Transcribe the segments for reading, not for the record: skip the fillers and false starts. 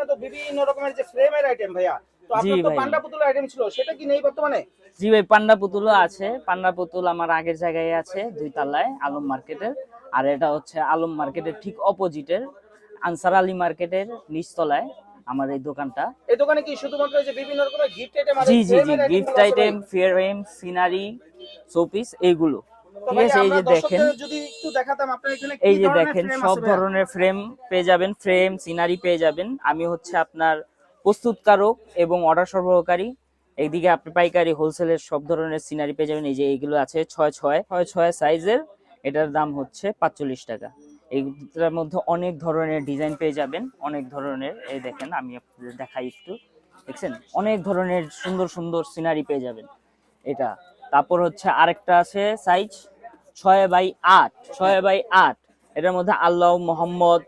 এখানে তো বিভিন্ন রকমের যে ফ্রেমের আইটেম ভাইয়া, তো জি আপনার তো ভাই। পান্ডা পুতুল আইটেম ছিল, সেটা কি নেই বর্তমানে? জি ভাই, পান্ডা পুতুলও আছে। পান্ডা পুতুল আমার আগের জায়গায় আছে, 2 তলায় আলম মার্কেটের। আর এটা হচ্ছে আলম মার্কেটের ঠিক অপোজিটের আনসার আলী মার্কেটের নিচতলায় আমার এই দোকানটা। এই দোকানে কি শুধুমাত্র এই যে বিভিন্ন রকমের গিফট আইটেম আর জি এই জি জি, ফ্রেমের আইটেম গিফট গুলো আছে ভাই? আইটেম, ফ্রেম, সিনারি, শোপিস এইগুলো। তো ঠিক ভাই আছে, এই আমরা যে দেখেন, দর্শকদের যদি একটু দেখাতাম আপনার এখানে কি এই যে ধরনের দেখেন ফ্রেম সব আছে ভাইয়া? ধরনের ফ্রেম পেয়ে যাবেন, ফ্রেম সিনারি পেয়ে যাবেন। আমি হচ্ছে আপনার প্রস্তুতকারক এবং অর্ডার সরবরাহকারী। এইদিকে আপনি পাইকারি হোলসেলের সব ধরনের সিনারি পেয়ে যাবেন। এই যে এইগুলো আছে 6x6 সাইজের, এটার দাম হচ্ছে 45 টাকা। এইটার মধ্যে অনেক ধরনের ডিজাইন পেয়ে যাবেন, অনেক ধরনের। এই দেখেন আমি আপনাদের দেখাই একটু, দেখছেন অনেক ধরনের সুন্দর সুন্দর সিনারি পেয়ে যাবেন এটা। তারপর হচ্ছে আরেকটা আছে সাইজ 6x8, 6x8। এটার মধ্যে আল্লাহ, মোহাম্মদ,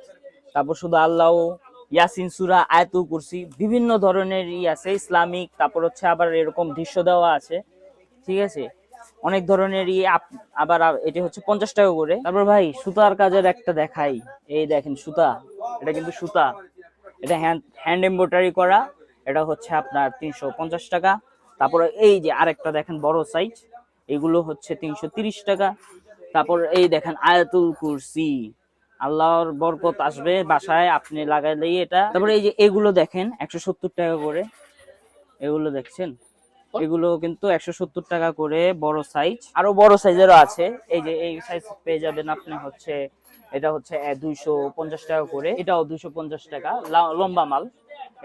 তারপর শুধু আল্লাহ, ইয়াসিন সূরা, আয়াতুল কুরসি, বিভিন্ন ধরনের আছে ইসলামিক। তারপর হচ্ছে আবার এরকম দৃশ্য দেওয়া আছে। ঠিক আছে, অনেক ধরনের আবার এটা হচ্ছে 50 টাকা করে। তারপর ভাই সুতার কাজের একটা দেখাই, এই দেখেন সুতা, এটা কিন্তু সুতা, এটা হ্যান্ড এমব্রয়ডারি করা। এটা হচ্ছে আপনার 350 টাকা। তারপরে এই যে আরেকটা দেখেন বড় সাইজ, এগুলো হচ্ছে 330 টাকা। তারপর এই দেখেন আয়াতুল কুরসি, আল্লাহর বরকত আসবে বাসায় আপনি লাগাইলেই এটা। তারপরে এই যে এগুলো দেখেন 170 টাকা করে, এগুলো দেখছেন, এগুলো কিন্তু 170 টাকা করে বড় সাইজ। আরো বড় সাইজেরও আছে, এই যে এই সাইজ পেয়ে যাবেন আপনি হচ্ছে, এটা হচ্ছে 250 টাকা করে, এটাও 250 টাকা, লম্বা মাল।